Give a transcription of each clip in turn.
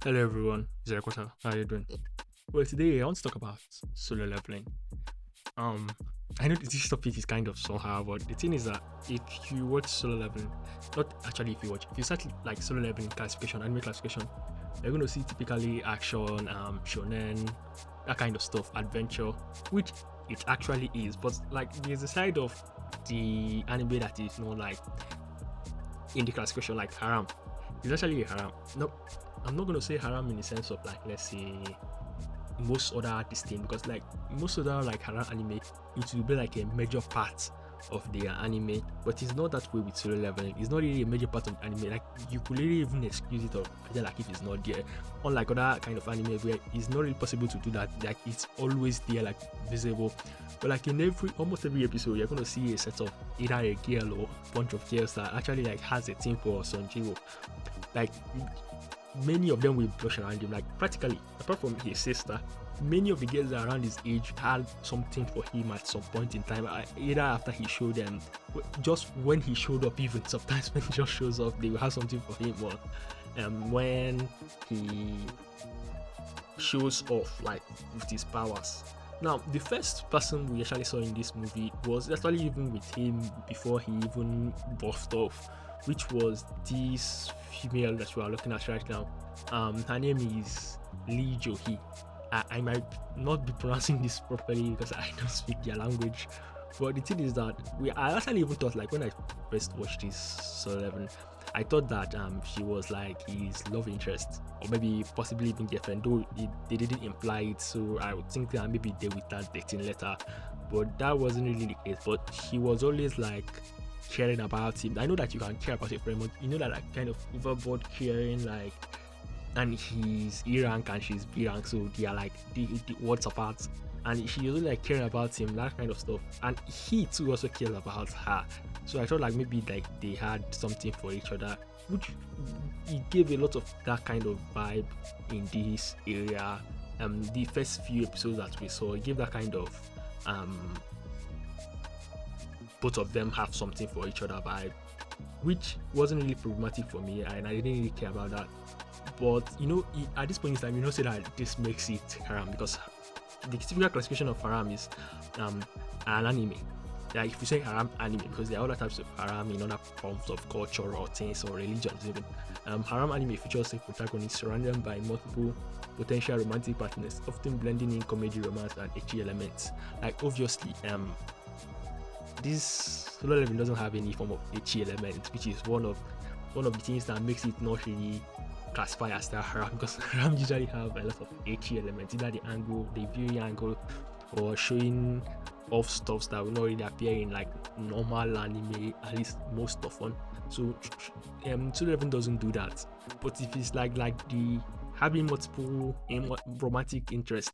Hello everyone, it's Ekota. How are you doing? Well, today I want to talk about solo leveling. Um, I know this topic is kind of somehow, but the thing is that if you watch solo leveling, not actually if you watch, if you search like solo leveling classification, anime classification, you're going to see typically action, shonen, that kind of stuff, adventure, which it actually is. But like, there's a side of the anime that is not like in the classification, like haram. It's actually a haram. No, I'm not going to say haram in the sense of like, let's say most other this thing, because like most other like haram anime, it will be like a major part of their anime, but it's not that way with solo leveling. It's not really a major part of the anime. Like you could really even excuse it or like if it's not there. Unlike other kind of anime where it's not really possible to do that, like it's always there, like visible. But like in almost every episode, you're gonna see a set of either a girl or a bunch of girls that actually like has a team for Jin-Woo. Like many of them will blush around him, like practically apart from his sister, many of the girls around his age had something for him at some point in time, either after he showed them, just when he showed up, even sometimes when he just shows up they will have something for him, or when he shows off like with his powers. Now, the first person we actually saw in this movie was actually even with him before he even buffed off, which was this female that we are looking at right now. Her name is Lee Jo-hee. I might not be pronouncing this properly because I don't speak their language. But the thing is that I actually even thought, like when I first watched this Soul 11, I thought that she was like his love interest, or maybe possibly even girlfriend, though they didn't imply it, so I would think that maybe they would start dating later, but that wasn't really the case. But she was always like caring about him. I know that you can care about your friend, but you know that like kind of overboard caring, like, and he's E rank and she's B rank, so they are like the words apart. And she also like caring about him, that kind of stuff. And he too also cares about her. So I thought like maybe like they had something for each other, which it gave a lot of that kind of vibe in this area. The first few episodes that we saw, it gave that kind of both of them have something for each other vibe, which wasn't really problematic for me, and I didn't really care about that. But you know, at this point in time, you know, say that this makes it haram, because the typical classification of haram is an anime. Like if you say haram anime, because there are other types of haram in other forms of culture or things or religions even. Haram anime features a protagonist surrounded by multiple potential romantic partners, often blending in comedy, romance, and ecchi elements. Like obviously, this solo level doesn't have any form of ecchi element, which is one of the things that makes it not really classify as the haram, because haram usually have a lot of ecchi elements, either the angle, the viewing angle, or showing off stuffs that will not really appear in like normal anime, at least most often. So 211 doesn't do that. But if it's like the having multiple romantic interest,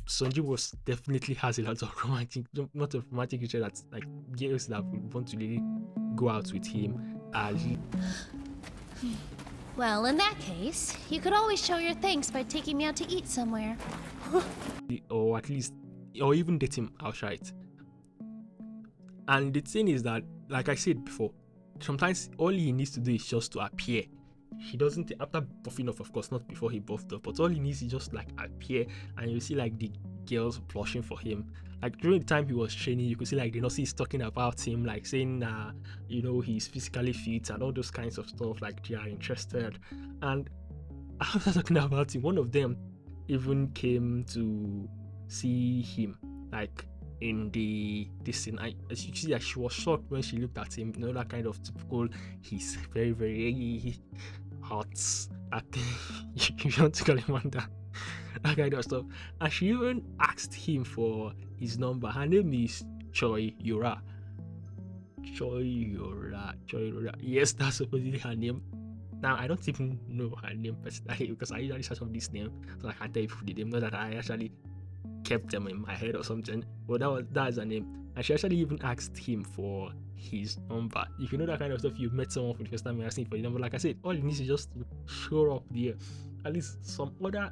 Sunji was definitely has a lot of romantic interest, that's like girls that would want to really go out with him. Well, in that case, you could always show your thanks by taking me out to eat somewhere. Or at least, or even date him outright. And the thing is that, like I said before, sometimes all he needs to do is just to appear. He doesn't, after buffing off, of course, not before he buffed up, but all he needs is just like appear, and you see like the girls blushing for him. Like during the time he was training, you could see like the nurses talking about him, like saying you know, he's physically fit and all those kinds of stuff, like they are interested. And after talking about him, one of them even came to see him, like in this scene. As you see, that she was shocked when she looked at him. You know, that kind of typical, he's very, very hot. I think you want to call him on that kind of stuff. And she even asked him for his number. Her name is Choi Yura. Choi Yura. Yes, that's supposedly her name. Now I don't even know her name personally, because I usually search up this name, so I can't tell you the name. Not that I actually kept them in my head or something, but that's her name. And she actually even asked him for his number. If you know that kind of stuff, you met someone for the first time, you're asking for the number. Like I said, all it needs is just to show up there. At least some other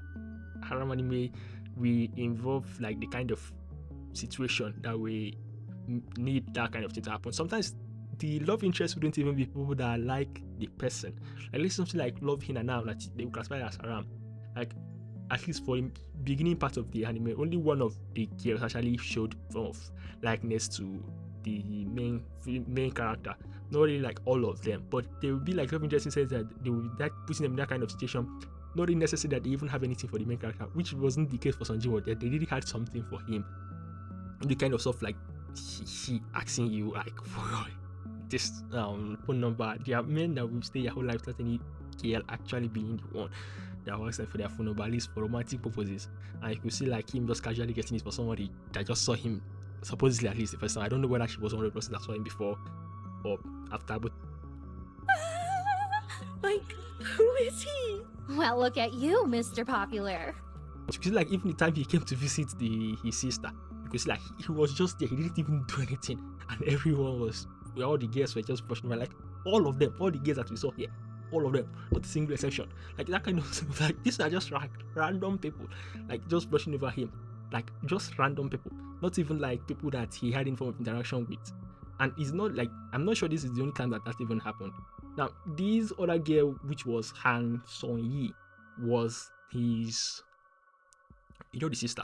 haram anime, we involve like the kind of situation that we need that kind of thing to happen. Sometimes the love interest wouldn't even be people that like the person. Like, let's something like Love Hina now that they would classify as haram. Like, at least for the beginning part of the anime, only one of the girls actually showed form of likeness to the main character. Not really like all of them, but they will be like love interest in the sense that they will be that putting them in that kind of situation. Not really necessary that they even have anything for the main character, which wasn't the case for Son Jin-Woo. They really had something for him. The kind of stuff like he asking you like for this phone number. There are men that will stay their whole life without any girl actually being the one that was for their phone number, at least for romantic purposes. And you could see like him just casually getting it for somebody that just saw him, supposedly at least the first time. I don't know whether she was 100% that saw him before or after, but like, who is he? Well, look at you, Mr. Popular. you could see like even the time he came to visit his sister, you could see like he was just there. He didn't even do anything, and everyone was, all the guests were just brushing by, like all of them, all the guests that we saw here, all of them, not a single exception. Like that kind of like these are just random people, like just brushing over him, like just random people, not even like people that he had any form of interaction with. And it's not like, I'm not sure this is the only time that even happened. Now, this other girl, which was Han Son Yi, was his, the sister,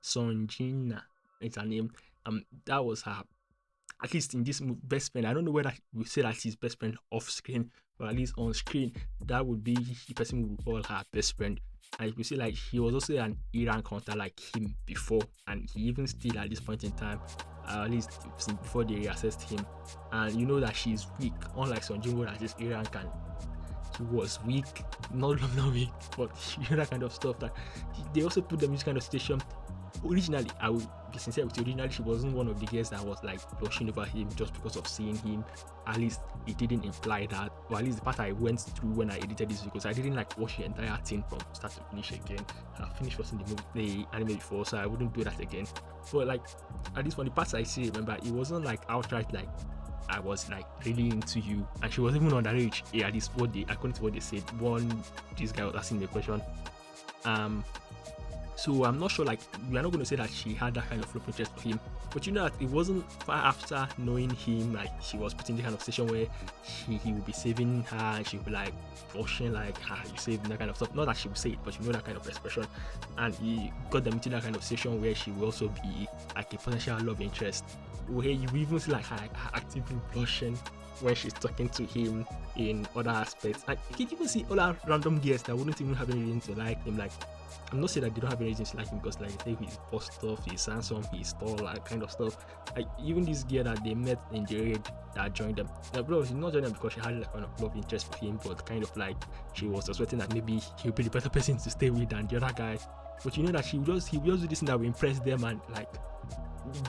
Son Jina, it's her name. That was her, at least in this movie, best friend. I don't know whether we say that she's best friend off screen, but at least on screen, that would be the person we would call her best friend. And you can see like he was also an Iran counter like him before, and he even still at this point in time, at least before they reassessed him. And you know that she's weak, unlike Son Jin-Woo that this Iran can. He was weak, not weak, but you know that kind of stuff. That they also put them in this kind of situation. Originally, I will be sincere with you, originally she wasn't one of the girls that was like blushing over him just because of seeing him. At least it didn't imply that, or at least the part I went through when I edited this, because I didn't like watch the entire thing from start to finish again. I finished watching the anime before, so I wouldn't do that again. But like, at least from the parts I see, remember, it wasn't like outright like I was like really into you, and she was even underage. Yeah, at least according to what they said. This guy was asking me a question. So I'm not sure, like, we are not going to say that she had that kind of love interest for him, but you know that it wasn't far after knowing him, like she was put in the kind of situation where he would be saving her, and she would be like washing like you saved, that kind of stuff. Not that she would say it, but you know that kind of expression. And he got them into that kind of situation where she will also be like a potential love interest, where you even see like her actively blushing when she's talking to him in other aspects. Like you can even see other random girls that wouldn't even have any reason to like him. Like, I'm not saying that they don't have any reason to like him, because like they say he's post stuff, he's handsome, he's tall, like kind of stuff. Like even this girl that they met in the raid that joined them. Now, bro, she not joined them because she had like kind of love interest for him, but kind of like she was suspecting that maybe he'll be the better person to stay with than the other guy. But you know that he will just do this thing that will impress them, and like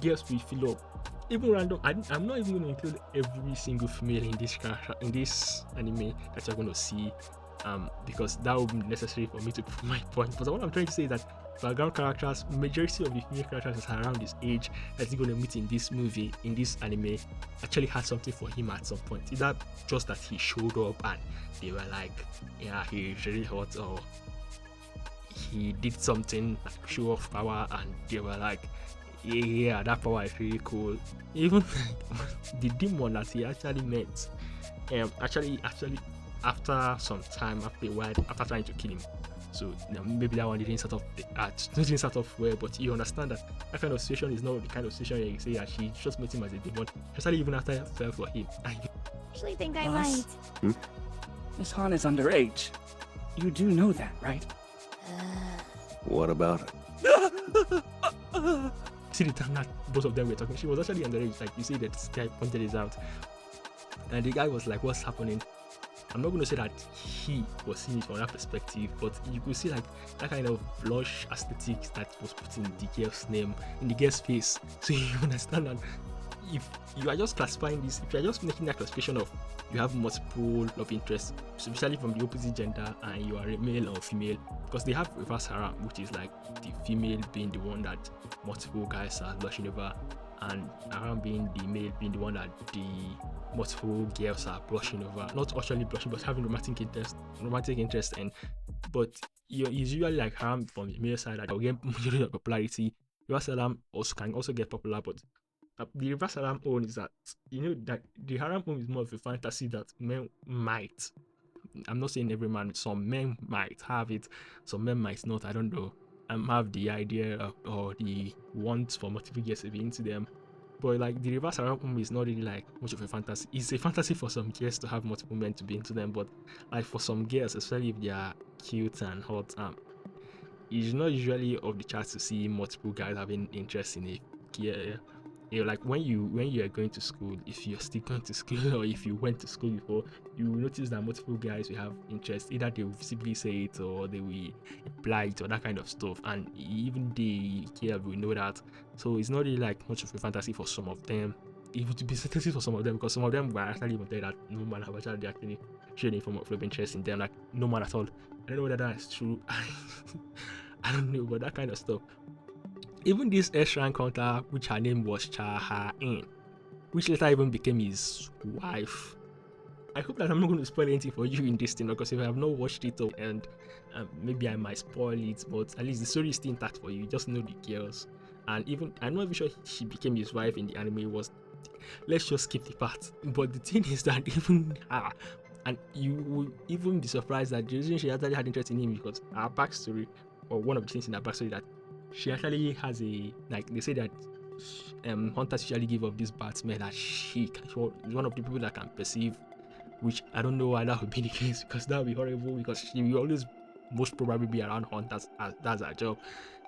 girls will fill up. Even random, I'm not even going to include every single female in this anime that you're going to see, because that would be necessary for me to prove my point. But what I'm trying to say is that background characters, majority of the female characters that are around this age that he's going to meet in this movie, in this anime, actually had something for him at some point. Is that just that he showed up and they were like, yeah, he's really hot, or he did something like show off power, and they were like, yeah, that power is really cool. Even the demon that he actually met, actually after some time, after a while, after trying to kill him. So maybe that one didn't start off well, but you understand that kind of situation is not the kind of situation where you say that she just met him as a demon, especially even after I fell for him. I actually think I Boss? might. Miss Han is underage. You do know that, right? What about it? See the time that both of them were talking, she was actually underage. Like you see that this guy pointed this out, and the guy was like, what's happening? I'm not going to say that he was seeing it from that perspective, but you could see like that kind of blush aesthetics that was put in the girl's name, in the girl's face. So you understand that if you are just classifying this, if you are just making that classification of you have multiple love interests, especially from the opposite gender, and you are a male or female, because they have reverse harem, which is like the female being the one that multiple guys are blushing over, and harem being the male being the one that the multiple girls are blushing over, not actually blushing but having romantic interest in. But it's usually like harem from the male side that will get majority of popularity. Reverse harem also can also get popular, but The reverse harem own is that that the harem own is more of a fantasy that men might. I'm not saying every man. Some men might have it. Some men might not. I don't know. Have the idea or the want for multiple girls to be into them. But like the reverse harem is not really like much of a fantasy. It's a fantasy for some girls to have multiple men to be into them, but like for some girls, especially if they are cute and hot, it's not usually of the chance to see multiple guys having interest in a girl. Like when you are going to school, if you're still going to school or if you went to school before, you will notice that multiple guys will have interest. Either they will visibly say it or they will imply it or that kind of stuff. And even the girl will know that. So it's not really like much of a fantasy for some of them. It would be fantasy for some of them because some of them were actually even there that no man have actually shown any form of love interest in them. Like no man at all. I don't know whether that's true. I don't know, but that kind of stuff. Even this S-rank hunter, which her name was Cha Ha-in, which later even became his wife. I hope that I'm not going to spoil anything for you in this thing, because if I have not watched it, and maybe I might spoil it, but at least the story is still intact for you. You just know the girls. And even, I'm not even sure she became his wife in the anime. Let's just skip the part. But the thing is that even her, and you will even be surprised that the reason she actually had interest in him because her backstory, or one of the things in her backstory, that she actually has they say that hunters usually give off this bad smell that she is one of the people that can perceive, which I don't know why that would be the case, because that would be horrible, because she will always most probably be around hunters as that's her job,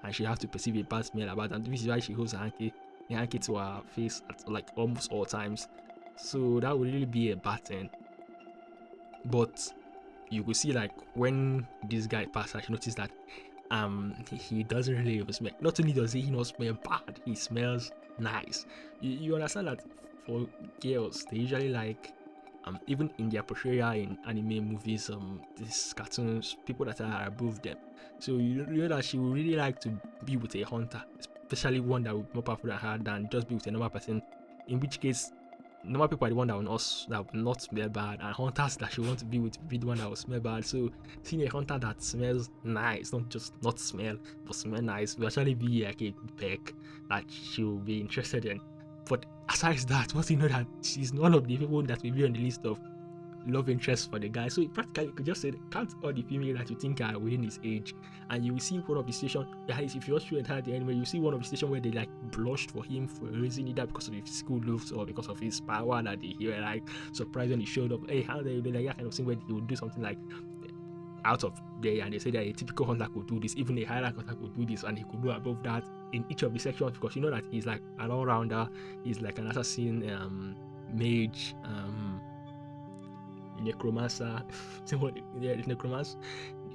and she has to perceive a bad smell about, and this is why she holds a hanky to her face at like almost all times. So that would really be a bad thing. But you will see, like, when this guy passed, I noticed that he doesn't really even smell. Not only does he not smell bad, he smells nice. You understand that for girls, they usually like even in their portrayal in anime movies, these cartoons, people that are above them. So you know that she would really like to be with a hunter, especially one that would be more powerful than her than just be with a normal person. In which case, normal people are the one that will not smell bad, and hunters that she want to be with will be the one that will smell bad. So seeing a hunter that smells nice, not just not smell, but smell nice, will actually be like a peck that she will be interested in. But aside that, once you know that she's one of the people that will be on the list of love interest for the guy, so practically you could just say count all the female that you think are within his age, and you will see one of the situation. If you watch through entire the anime, you see one of the situation where they like blushed for him for a reason, either because of his physical looks or because of his power, that he were like surprised when he showed up. Hey, how they like that kind of thing where he would do something like out of there, and they say that a typical hunter could do this, even a high rank hunter could do this, and he could do above that in each of the sections, because you know that he's like an all-rounder. He's like an assassin, mage, necromancer. Necromancer.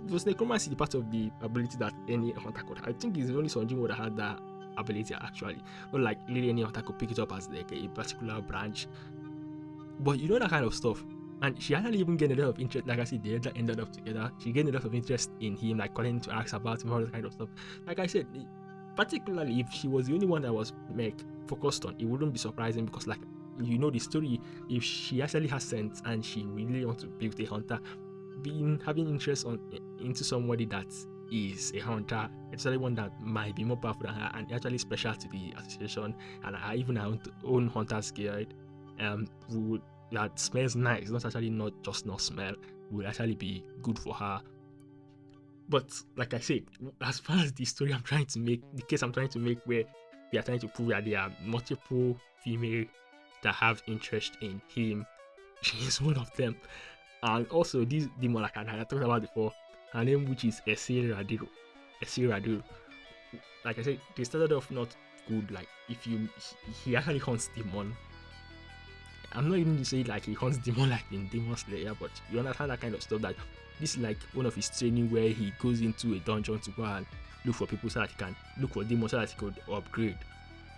It was necromancy, the part of the ability that any hunter could have. I think it's only Jin-Woo that had that ability actually. Not like really any hunter could pick it up as like a particular branch. But you know that kind of stuff. And she actually even gained a lot of interest. Like I said, they ended up together. She gained a lot of interest in him, like calling to ask about him, all that kind of stuff. Like I said, particularly if she was the only one that was focused on, it wouldn't be surprising, because like, you know the story, if she actually has sense and she really wants to be with a hunter, having interest into somebody that is a hunter, especially one that might be more powerful than her and actually special to the association, and even her own hunter's guide, that smells nice, not actually not just not smell, would actually be good for her. But like I said, as far as the story I'm trying to make, the case I'm trying to make, where we are trying to prove that there are multiple female that have interest in him, she is one of them. And also this demon, like I talked about before, her name, which is Esi Raduru. Like I said, they started off not good. Like he actually hunts demon. I'm not even saying like he hunts demon like in Demon Slayer, but you understand that kind of stuff. That this is like one of his training where he goes into a dungeon to go and look for people so that he can look for demons so that he could upgrade.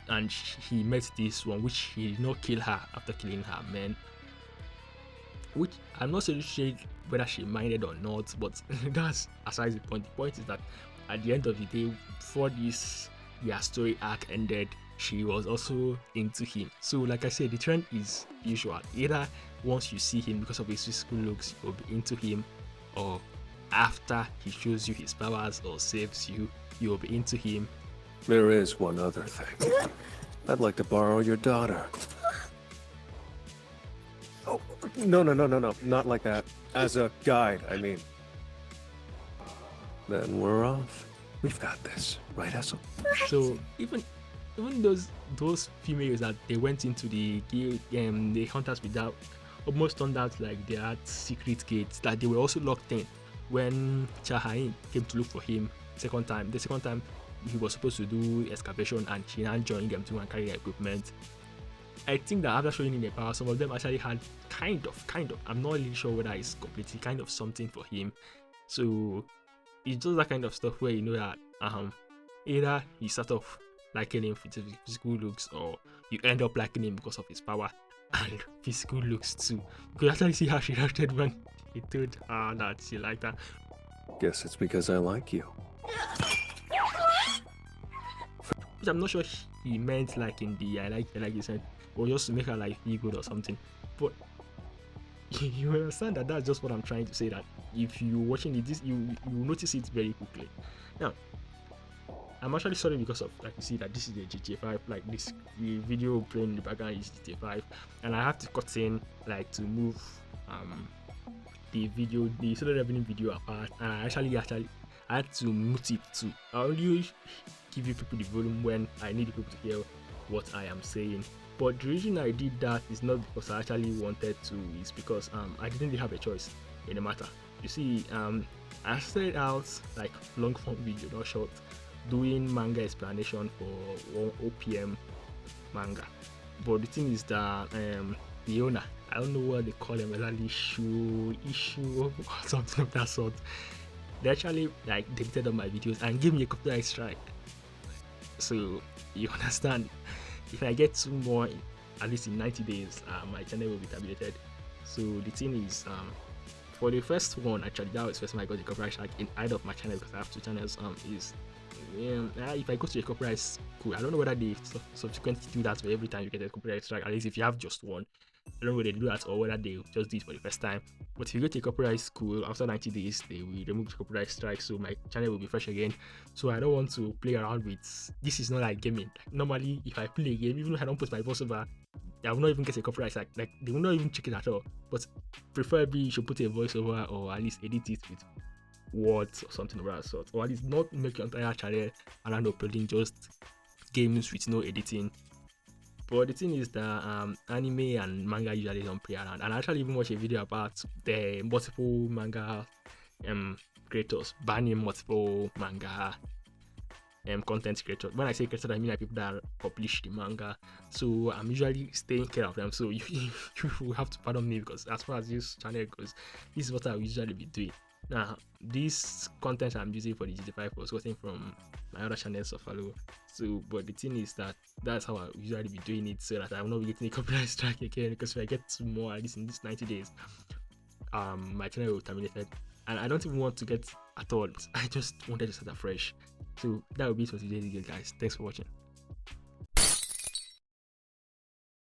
And he met this one, which he did not kill her after killing her man. Which I'm not so sure whether she minded or not, but that's aside the point. The point is that at the end of the day, before their story arc ended, she was also into him. So like I said, the trend is usual. Either once you see him because of his physical looks, you'll be into him, or after he shows you his powers or saves you, you'll be into him. There is one other thing. I'd like to borrow your daughter. Oh, no, no, no, no, no. Not like that. As a guide, I mean. Then we're off. We've got this, right, Essel? So even those females that they went into the hunters without almost turned out like they had secret gates that they were also locked in when Chahain came to look for him second time. The second time he was supposed to do excavation and she now joined them to and carry their equipment. I think that after showing him the power, some of them actually had kind of, I'm not really sure whether it's completely kind of something for him. So it's just that kind of stuff where you know that either you start off liking him for his physical looks or you end up liking him because of his power and physical looks too. You could actually see how she reacted when he told her that she liked her. Guess it's because I like you. Which I'm not sure he meant like in the I like you said, or just to make her like feel good or something. But you understand that that's just what I'm trying to say, that if you're watching it, this you notice it very quickly. Now, I'm actually sorry because of, like, you see that this is the GTA 5, like this the video playing in the background is GTA 5, and I have to cut in like to move the solo leveling video apart, and I actually I had to mute it too. I only give you people the volume when I need people to hear what I am saying. But the reason I did that is not because I actually wanted to, it's because I didn't really have a choice in the matter. You see, I started out like long form video, not short, doing manga explanation for OPM manga. But the thing is that the owner, I don't know what they call them, whether issue or something of that sort, they actually like deleted all my videos and gave me a copyright strike. So you understand, if I get 2 more, at least in 90 days, my channel will be terminated. So the thing is, for the first one, actually, that was the first time I got the copyright strike in either of my channels, because I have 2 channels. Is if I go to a copyright school, I don't know whether they subsequently do that for every time you get a copyright strike. At least if you have just one, I don't know whether they do that or whether they just do it for the first time. But if you go to a copyright school, after 90 days, they will remove the copyright strike, so my channel will be fresh again. So I don't want to play around with. This is not like gaming. Like, normally, if I play a game, even if I don't put my voiceover, I will not even get a copyright strike. Like, they will not even check it at all. But preferably, you should put a voiceover or at least edit it with words or something of that sort, or at least not make your entire channel around uploading just games with no editing. But the thing is that anime and manga usually don't play around, and I actually even watched a video about the multiple manga creators banning multiple manga content creators. When I say creators, I mean like people that publish the manga. So I'm usually staying care of them. So you will have to pardon me, because as far as this channel goes, this is what I will usually be doing. Now, this content I'm using for the GT5 was gotten from my other channels of follow. So, but the thing is that that's how I usually be doing it, so that I will not be getting a copyright strike again. Because if I get 2 more, at least in these 90 days, my channel will be terminated, and I don't even want to get at all. I just wanted to start afresh. So that will be it for today's video, guys. Thanks for watching.